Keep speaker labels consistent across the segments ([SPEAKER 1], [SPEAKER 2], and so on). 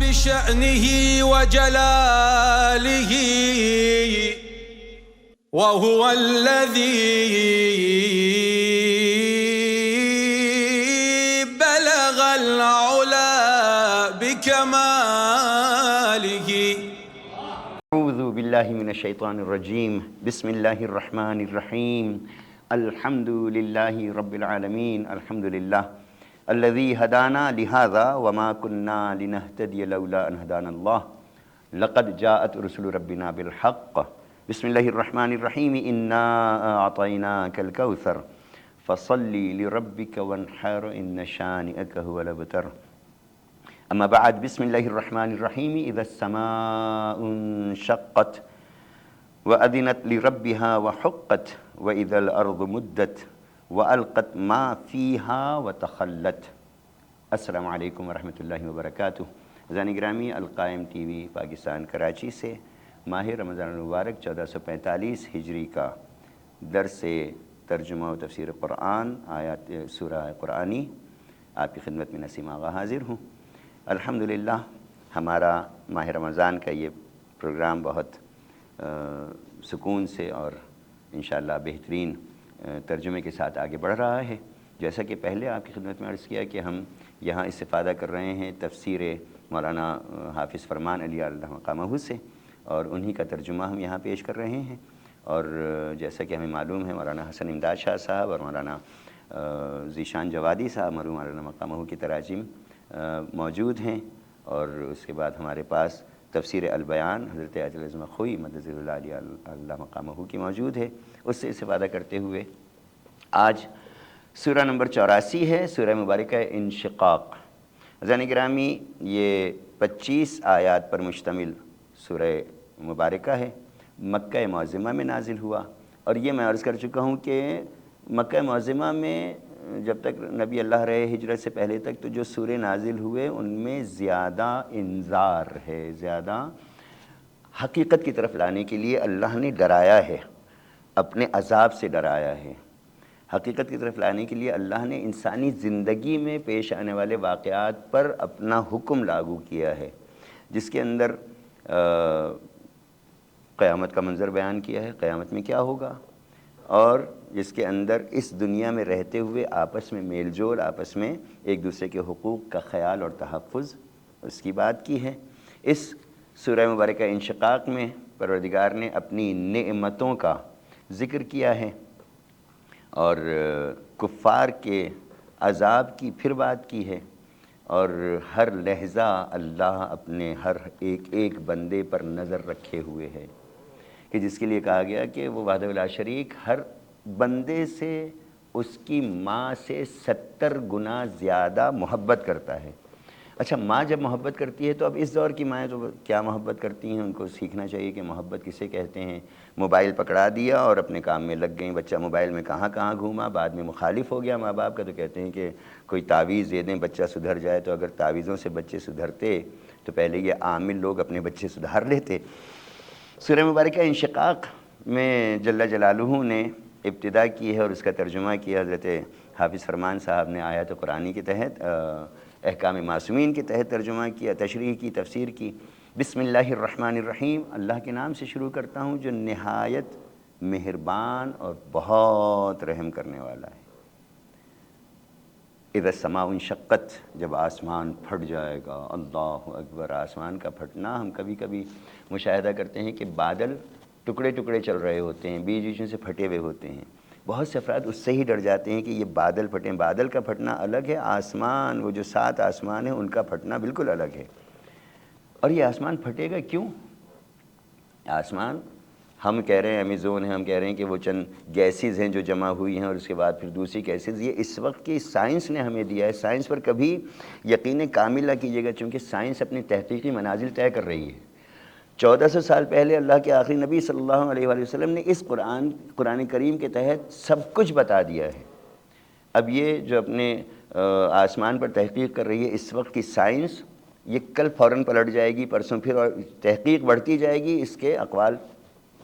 [SPEAKER 1] بشأنه وجلاله وهو الذي بلغ العلا بكماله.
[SPEAKER 2] أعوذ بالله من الشيطان الرجيم. بسم الله الرحمن الرحيم. الحمد لله رب العالمين. الحمد لله الذي هدانا لهذا وما كنا لنهتدي لولا أن هدانا الله لقد جاءت رسل ربنا بالحق. بسم الله الرحمن الرحيم. إنا أعطيناك الكوثر فصل لربك وانحر إن شانئك هو الأبتر. أما بعد. بسم الله الرحمن الرحيم. إذا السماء انشقت وأذنت لربها وحقت وإذا الأرض مدت وألقت ما فيها وتخلت. السلام علیکم ورحمۃ اللہ وبرکاتہ. عزیزان گرامی، القائم ٹی وی پاکستان کراچی سے ماہ رمضان المبارک 1445 ہجری کا درس ترجمہ و تفسیر قرآن آیات سورہ قرآنی آپ کی خدمت میں نسیم آغا حاضر ہوں. الحمدللہ ہمارا ماہ رمضان کا یہ پروگرام بہت سکون سے اور انشاءاللہ بہترین ترجمے کے ساتھ آگے بڑھ رہا ہے. جیسا کہ پہلے آپ کی خدمت میں عرض کیا کہ ہم یہاں استفادہ کر رہے ہیں تفسیر مولانا حافظ فرمان علی اللہ مقامہ سے، اور انہی کا ترجمہ ہم یہاں پیش کر رہے ہیں. اور جیسا کہ ہمیں معلوم ہے مولانا حسن امداد شاہ صاحب اور مولانا ذیشان جوادی صاحب مرحوم مولانا مقامہ کی تراجم موجود ہیں، اور اس کے بعد ہمارے پاس تفسیر البیان حضرت ایت العظمہ خوئی مدد اللہ علیہ اللہ مقامہ کی موجود ہے. اس سے استفادہ کرتے ہوئے آج سورہ نمبر 84 ہے، سورہ مبارکہ انشقاق. عزیزان گرامی، یہ 25 آیات پر مشتمل سورہ مبارکہ ہے. مکہ معظمہ میں نازل ہوا، اور یہ میں عرض کر چکا ہوں کہ مکہ معظمہ میں جب تک نبی اللہ رہے ہجرت سے پہلے تک تو جو سورے نازل ہوئے ان میں زیادہ انذار ہے، زیادہ حقیقت کی طرف لانے کے لیے اللہ نے ڈرایا ہے، اپنے عذاب سے ڈرایا ہے. حقیقت کی طرف لانے کے لیے اللہ نے انسانی زندگی میں پیش آنے والے واقعات پر اپنا حکم لاگو کیا ہے، جس کے اندر قیامت کا منظر بیان کیا ہے، قیامت میں کیا ہوگا، اور جس کے اندر اس دنیا میں رہتے ہوئے آپس میں میل جول، آپس میں ایک دوسرے کے حقوق کا خیال اور تحفظ اس کی بات کی ہے. اس سورہ مبارکہ انشقاق میں پروردگار نے اپنی نعمتوں کا ذکر کیا ہے، اور کفار کے عذاب کی پھر بات کی ہے، اور ہر لحظہ اللہ اپنے ہر ایک بندے پر نظر رکھے ہوئے ہے، کہ جس کے لیے کہا گیا کہ وہ وحدہ لا شریک ہر بندے سے اس کی ماں سے 70 گنا زیادہ محبت کرتا ہے. اچھا، ماں جب محبت کرتی ہے تو اب اس دور کی مائیں تو کیا محبت کرتی ہیں، ان کو سیکھنا چاہیے کہ محبت کسے کہتے ہیں. موبائل پکڑا دیا اور اپنے کام میں لگ گئیں، بچہ موبائل میں کہاں کہاں گھوما، بعد میں مخالف ہو گیا ماں باپ کا، تو کہتے ہیں کہ کوئی تعویذ دے دیں بچہ سدھر جائے. تو اگر تعویذوں سے بچے سدھرتے تو پہلے یہ عامل لوگ اپنے بچے سدھار لیتے. سورہ مبارکہ انشقاق میں جل جلالہ نے ابتدا کی ہے اور اس کا ترجمہ کیا حضرت حافظ فرمان صاحب نے آیات قرآنی کے تحت، احکام معصومین کے تحت ترجمہ کیا، تشریح کی، تفسیر کی. بسم اللہ الرحمن الرحیم. اللہ کے نام سے شروع کرتا ہوں جو نہایت مہربان اور بہت رحم کرنے والا ہے. اذا السماء انشقت، جب آسمان پھٹ جائے گا. اللہ اکبر. آسمان کا پھٹنا ہم کبھی کبھی مشاہدہ کرتے ہیں کہ بادل ٹکڑے ٹکڑے چل رہے ہوتے ہیں، بیچ بیچ میں سے پھٹے ہوئے ہوتے ہیں. بہت سے افراد اس سے ہی ڈر جاتے ہیں کہ یہ بادل پھٹیں. بادل کا پھٹنا الگ ہے، آسمان، وہ جو 7 آسمان ہیں ان کا پھٹنا بالکل الگ ہے. اور یہ آسمان پھٹے گا کیوں؟ آسمان ہم کہہ رہے ہیں امیزون ہے، ہم کہہ رہے ہیں کہ وہ چند گیسز ہیں جو جمع ہوئی ہیں اور اس کے بعد پھر دوسری گیسز. یہ اس وقت کی سائنس نے ہمیں دیا ہے. سائنس پر کبھی یقین کامل نہ کیجیے گا، چونکہ سائنس اپنی تحقیقی منازل طے کر رہی ہے. 1400 سال پہلے اللہ کے آخری نبی صلی اللہ علیہ وآلہ وسلم نے اس قرآن کریم کے تحت سب کچھ بتا دیا ہے. اب یہ جو اپنے آسمان پر تحقیق کر رہی ہے اس وقت کی سائنس، یہ کل فوراً پلٹ جائے گی، پرسوں پھر، اور تحقیق بڑھتی جائے گی، اس کے اقوال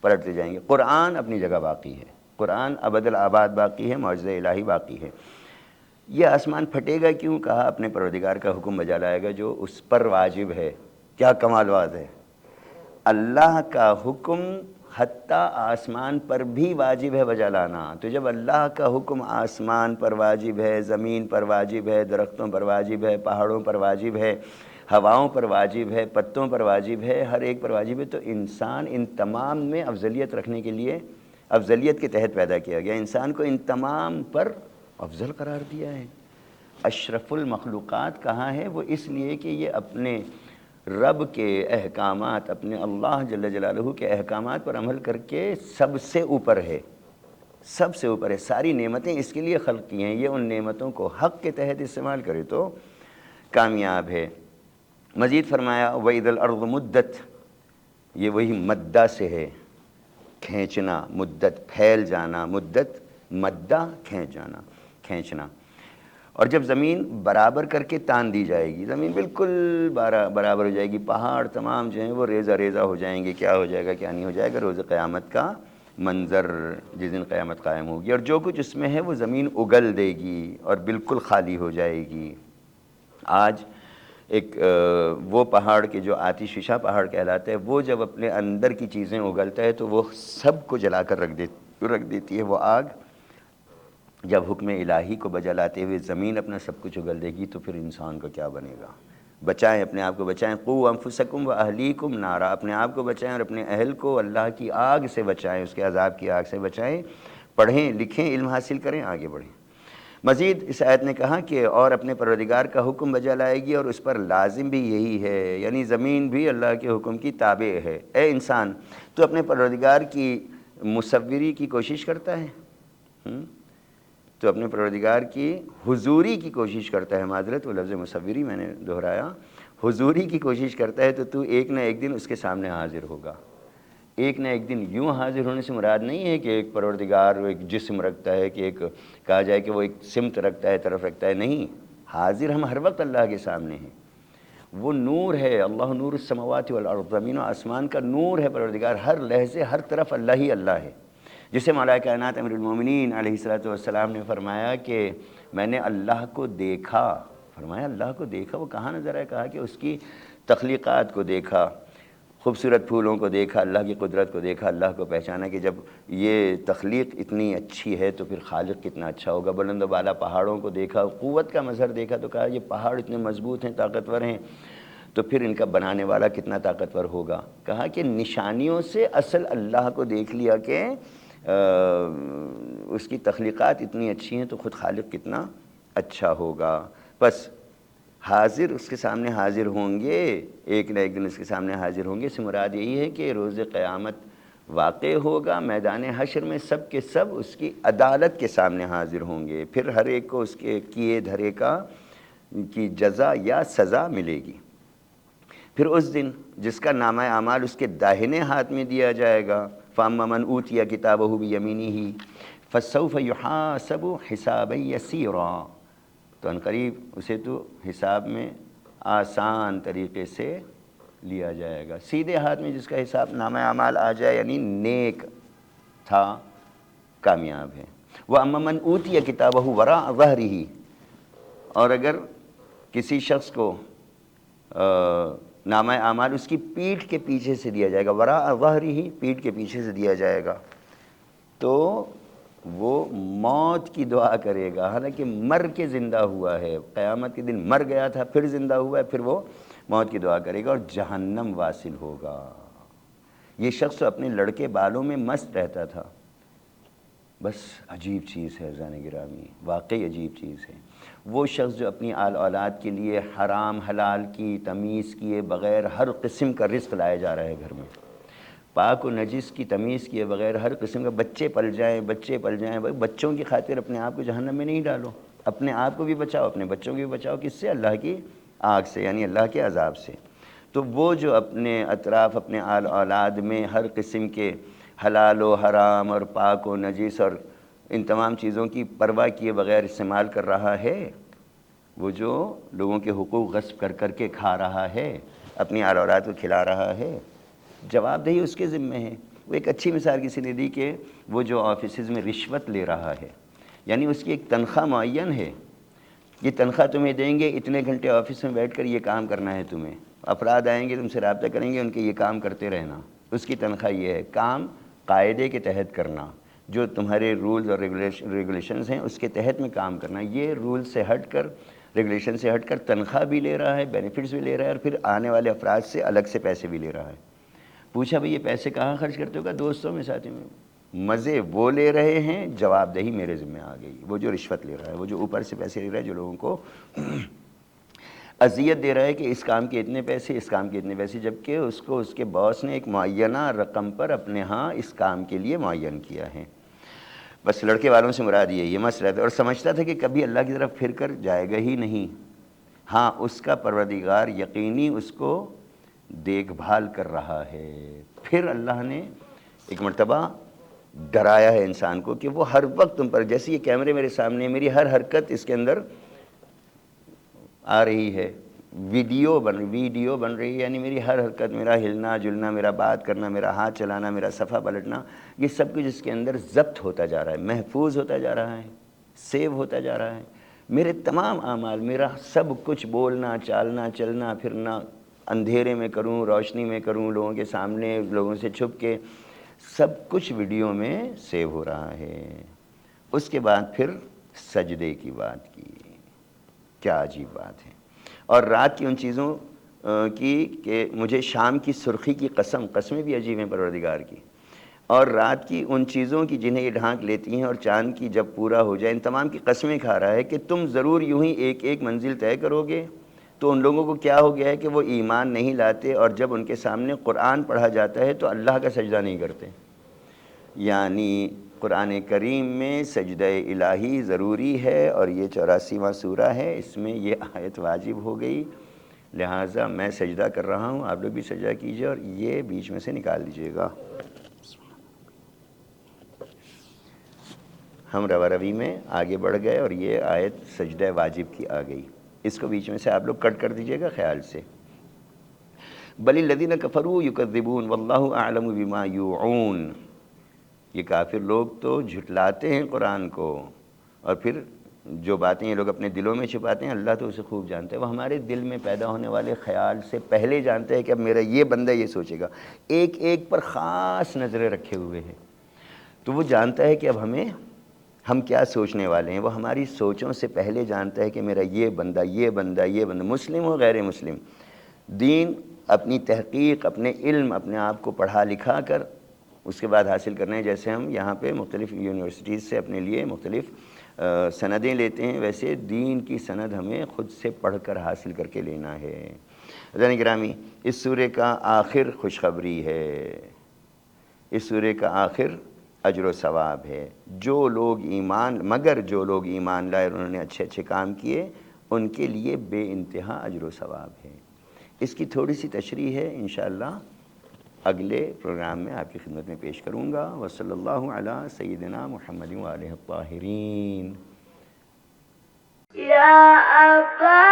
[SPEAKER 2] پلٹتے جائیں گے. قرآن اپنی جگہ باقی ہے، قرآن ابد الآباد باقی ہے، معجزہ الہی باقی ہے. یہ آسمان پھٹے گا کیوں؟ کہا اپنے پروردگار کا حکم بجا لائے گا جو اس پر واجب ہے۔ کیا کمال بات ہے! اللہ کا حکم حتیٰ آسمان پر بھی واجب ہے بجا لانا۔ تو جب اللہ کا حکم آسمان پر واجب ہے، زمین پر واجب ہے، درختوں پر واجب ہے، پہاڑوں پر واجب ہے، ہواؤں پر واجب ہے، پتوں پر واجب ہے، ہر ایک پر واجب ہے، تو انسان ان تمام میں افضلیت رکھنے کے لیے افضلیت کے تحت پیدا کیا گیا، انسان کو ان تمام پر افضل قرار دیا ہے۔ اشرف المخلوقات کہاں ہے؟ وہ اس لیے کہ یہ اپنے رب کے احکامات، اپنے اللہ جل جلالہ کے احکامات پر عمل کر کے سب سے اوپر ہے، سب سے اوپر ہے۔ ساری نعمتیں اس کے لیے خلق کی ہیں، یہ ان نعمتوں کو حق کے تحت استعمال کرے تو کامیاب ہے۔ مزید فرمایا وَإِذَا الْأَرْضُ مُدَّتْ، یہ وہی مدہ سے ہے، کھینچنا، مدت پھیل جانا، مدت مدہ کھینچ جانا، کھینچنا۔ اور جب زمین برابر کر کے تان دی جائے گی، زمین بالکل برابر ہو جائے گی، پہاڑ تمام جو ہیں وہ ریزہ ریزہ ہو جائیں گے، کیا ہو جائے گا کیا نہیں ہو جائے گا، روز قیامت کا منظر جس دن قیامت قائم ہوگی، اور جو کچھ اس میں ہے وہ زمین اگل دے گی اور بالکل خالی ہو جائے گی۔ آج ایک وہ پہاڑ کے جو آتش فشاں پہاڑ کہلاتا ہے، وہ جب اپنے اندر کی چیزیں اگلتا ہے تو وہ سب کو جلا کر رکھ دیتی ہے۔ وہ آگ جب حکم الہی کو بجا لاتے ہوئے زمین اپنا سب کچھ اگل دے گی تو پھر انسان کو کیا بنے گا؟ بچائیں اپنے آپ کو، بچائیں۔ قوا انفسکم واہلیکم نارا، اپنے آپ کو بچائیں اور اپنے اہل کو اللہ کی آگ سے بچائیں، اس کے عذاب کی آگ سے بچائیں۔ پڑھیں، لکھیں، علم حاصل کریں، آگے بڑھیں۔ مزید اس آیت نے کہا کہ اور اپنے پروردگار کا حکم بجا لائے گی اور اس پر لازم بھی یہی ہے، یعنی زمین بھی اللہ کے حکم کی تابع ہے۔ اے انسان، تو اپنے پروردگار کی مصوری کی کوشش کرتا ہے، تو اپنے پروردگار کی حضوری کی کوشش کرتا ہے، معذرت وہ لفظ مصوری میں نے دہرایا، حضوری کی کوشش کرتا ہے، تو ایک نہ ایک دن اس کے سامنے حاضر ہوگا۔ ایک نہ ایک دن یوں حاضر ہونے سے مراد نہیں ہے کہ ایک پروردگار وہ ایک جسم رکھتا ہے، کہ ایک کہا جائے کہ وہ ایک سمت رکھتا ہے، طرف رکھتا ہے، نہیں، حاضر ہم ہر وقت اللہ کے سامنے ہیں۔ وہ نور ہے، اللہ نور السماوات والارض، زمین و آسمان کا نور ہے پروردگار، ہر لحظے ہر طرف اللہ ہی اللہ ہے۔ جسے مولا کائنات امیر المومنین علیہ السلام نے فرمایا کہ میں نے اللہ کو دیکھا، فرمایا اللہ کو دیکھا، وہ کہاں نظر آیا؟ کہا کہ اس کی تخلیقات کو دیکھا، خوبصورت پھولوں کو دیکھا، اللہ کی قدرت کو دیکھا، اللہ کو پہچانا کہ جب یہ تخلیق اتنی اچھی ہے تو پھر خالق کتنا اچھا ہوگا۔ بلند و بالا پہاڑوں کو دیکھا، قوت کا مظہر دیکھا، تو کہا یہ پہاڑ اتنے مضبوط ہیں، طاقتور ہیں، تو پھر ان کا بنانے والا کتنا طاقتور ہوگا۔ کہا کہ نشانیوں سے اصل اللہ کو دیکھ لیا کہ اس کی تخلیقات اتنی اچھی ہیں تو خود خالق کتنا اچھا ہوگا۔ بس حاضر اس کے سامنے حاضر ہوں گے، ایک نہ ایک دن اس کے سامنے حاضر ہوں گے، اس سے مراد یہی ہے کہ روز قیامت واقع ہوگا، میدان حشر میں سب کے سب اس کی عدالت کے سامنے حاضر ہوں گے، پھر ہر ایک کو اس کے کیے دھرے کی جزا یا سزا ملے گی۔ پھر اس دن جس کا نامہ اعمال اس کے داہنے ہاتھ میں دیا جائے گا، فَأَمَّا مَنْ أُوتِيَ كِتَابَهُ بِيَمِينِهِ فَسَوْفَ يُحَاسَبُ حِسَابًا يَسِيرًا، تو عنقریب اسے تو حساب میں آسان طریقے سے لیا جائے گا۔ سیدھے ہاتھ میں جس کا حساب نامہ اعمال آ جائے، یعنی نیک تھا، کامیاب ہے۔ وَأَمَّا مَنْ أُوتِيَ كِتَابَهُ وَرَاءَ ظَهْرِهِ، اور اگر کسی شخص کو نامہ اعمال اس کی پیٹھ کے پیچھے سے دیا جائے گا، وراء ظہرہ، پیٹھ کے پیچھے سے دیا جائے گا، تو وہ موت کی دعا کرے گا، حالانکہ مر کے زندہ ہوا ہے، قیامت کے دن مر گیا تھا، پھر زندہ ہوا ہے، پھر وہ موت کی دعا کرے گا اور جہنم واصل ہوگا۔ یہ شخص اپنے لڑکے بالوں میں مست رہتا تھا۔ بس عجیب چیز ہے عزیزان گرامی، واقعی عجیب چیز ہے۔ وہ شخص جو اپنی آل اولاد کے لیے حرام حلال کی تمیز کیے بغیر ہر قسم کا رزق لائے جا رہا ہے، گھر میں پاک و نجس کی تمیز کیے بغیر ہر قسم کا، بچے پل جائیں، بچوں کی خاطر اپنے آپ کو جہنم میں نہیں ڈالو، اپنے آپ کو بھی بچاؤ، اپنے بچوں کو بھی بچاؤ، کس سے؟ اللہ کی آگ سے، یعنی اللہ کے عذاب سے۔ تو وہ جو اپنے اطراف، اپنے آل اولاد میں ہر قسم کے حلال و حرام اور پاک و نجس اور ان تمام چیزوں کی پرواہ کیے بغیر استعمال کر رہا ہے، وہ جو لوگوں کے حقوق غصب کر کے کھا رہا ہے، اپنی آل اولاد کو کھلا رہا ہے، جواب دہی اس کے ذمہ ہے۔ وہ ایک اچھی مثال کسی نے دی کہ وہ جو آفیسز میں رشوت لے رہا ہے، یعنی اس کی ایک تنخواہ معین ہے، یہ تنخواہ تمہیں دیں گے، اتنے گھنٹے آفس میں بیٹھ کر یہ کام کرنا ہے تمہیں، افراد آئیں گے تم سے رابطہ کریں گے، ان کے یہ کام کرتے رہنا، اس کی تنخواہ یہ ہے۔ کام قاعدے کے تحت کرنا، جو تمہارے رولز اور ریگولیشنز ہیں اس کے تحت میں کام کرنا۔ یہ رول سے ہٹ کر، ریگولیشن سے ہٹ کر تنخواہ بھی لے رہا ہے، بینیفٹس بھی لے رہا ہے، اور پھر آنے والے افراد سے الگ سے پیسے بھی لے رہا ہے۔ پوچھا بھئی یہ پیسے کہاں خرچ کرتے ہو؟ کہ دوستوں میں، ساتھیوں میں۔ مزے وہ لے رہے ہیں، جواب دہی میرے ذمہ آ گئی۔ وہ جو رشوت لے رہا ہے، وہ جو اوپر سے پیسے لے رہا ہے، جو لوگوں کو اذیت دے رہا ہے کہ اس کام کے اتنے پیسے، اس کام کے اتنے پیسے، جبکہ اس کو اس کے باس نے ایک معینہ رقم پر اپنے ہاں اس کام کے لیے معین کیا ہے۔ بس لڑکے والوں سے مراد یہ مسئلہ تھا، اور سمجھتا تھا کہ کبھی اللہ کی طرف پھر کر جائے گا ہی نہیں۔ ہاں، اس کا پروردگار یقینی اس کو دیکھ بھال کر رہا ہے۔ پھر اللہ نے ایک مرتبہ ڈرایا ہے انسان کو کہ وہ ہر وقت تم پر، جیسے یہ کیمرے میرے سامنے، میری ہر حرکت اس کے اندر آ رہی ہے، ویڈیو بن رہی ہے، یعنی میری ہر حرکت، میرا ہلنا جلنا، میرا بات کرنا، میرا ہاتھ چلانا، میرا صفحہ پلٹنا، یہ سب کچھ اس کے اندر ضبط ہوتا جا رہا ہے، محفوظ ہوتا جا رہا ہے، سیو ہوتا جا رہا ہے۔ میرے تمام اعمال، میرا سب کچھ، بولنا، چالنا، چلنا پھرنا، اندھیرے میں کروں، روشنی میں کروں، لوگوں کے سامنے، لوگوں سے چھپ کے، سب کچھ ویڈیو میں سیو ہو رہا ہے۔ اس کے بعد پھر سجدے کی بات کی، کیا عجیب بات ہے۔ اور رات کی ان چیزوں کی کہ مجھے شام کی سرخی کی قسم، قسمیں بھی عجیب ہیں پروردگار کی، اور رات کی ان چیزوں کی جنہیں یہ ڈھانک لیتی ہیں، اور چاند کی جب پورا ہو جائے، ان تمام کی قسمیں کھا رہا ہے کہ تم ضرور یوں ہی ایک ایک منزل طے کرو گے۔ تو ان لوگوں کو کیا ہو گیا ہے کہ وہ ایمان نہیں لاتے، اور جب ان کے سامنے قرآن پڑھا جاتا ہے تو اللہ کا سجدہ نہیں کرتے۔ یعنی قرآن کریم میں سجدہ الہی ضروری ہے، اور یہ 84واں سورہ ہے، اس میں یہ آیت واجب ہو گئی، لہٰذا میں سجدہ کر رہا ہوں، آپ لوگ بھی سجدہ کیجئے، اور یہ بیچ میں سے نکال دیجئے گا۔ ہم روی میں آگے بڑھ گئے، اور یہ آیت سجدہ واجب کی آ گئی، اس کو بیچ میں سے آپ لوگ کٹ کر دیجئے گا خیال سے۔ بل الذین کفروا یکذبون واللہ اعلم بما یوعون۔ یہ کافر لوگ تو جھٹلاتے ہیں قرآن کو، اور پھر جو باتیں یہ لوگ اپنے دلوں میں چھپاتے ہیں، اللہ تو اسے خوب جانتا ہے۔ وہ ہمارے دل میں پیدا ہونے والے خیال سے پہلے جانتا ہے کہ اب میرا یہ بندہ یہ سوچے گا، ایک ایک پر خاص نظریں رکھے ہوئے ہیں، تو وہ جانتا ہے کہ اب ہم کیا سوچنے والے ہیں۔ وہ ہماری سوچوں سے پہلے جانتا ہے کہ میرا یہ بندہ، مسلم ہو غیر مسلم، دین اپنی تحقیق، اپنے علم، اپنے آپ کو پڑھا لکھا کر اس کے بعد حاصل کرنا ہے۔ جیسے ہم یہاں پہ مختلف یونیورسٹیز سے اپنے لیے مختلف سندیں لیتے ہیں، ویسے دین کی سند ہمیں خود سے پڑھ کر حاصل کر کے لینا ہے۔ حضرات گرامی، اس سورے کا آخر خوشخبری ہے، اس سورے کا آخر اجر و ثواب ہے۔ مگر جو لوگ ایمان لائے، انہوں نے اچھے اچھے کام کیے، ان کے لیے بے انتہا اجر و ثواب ہے۔ اس کی تھوڑی سی تشریح ہے، انشاءاللہ اگلے پروگرام میں آپ کی خدمت میں پیش کروں گا۔ وصلی اللہ علی سیدنا محمد وآلہ الطاہرین۔
[SPEAKER 3] یا ابا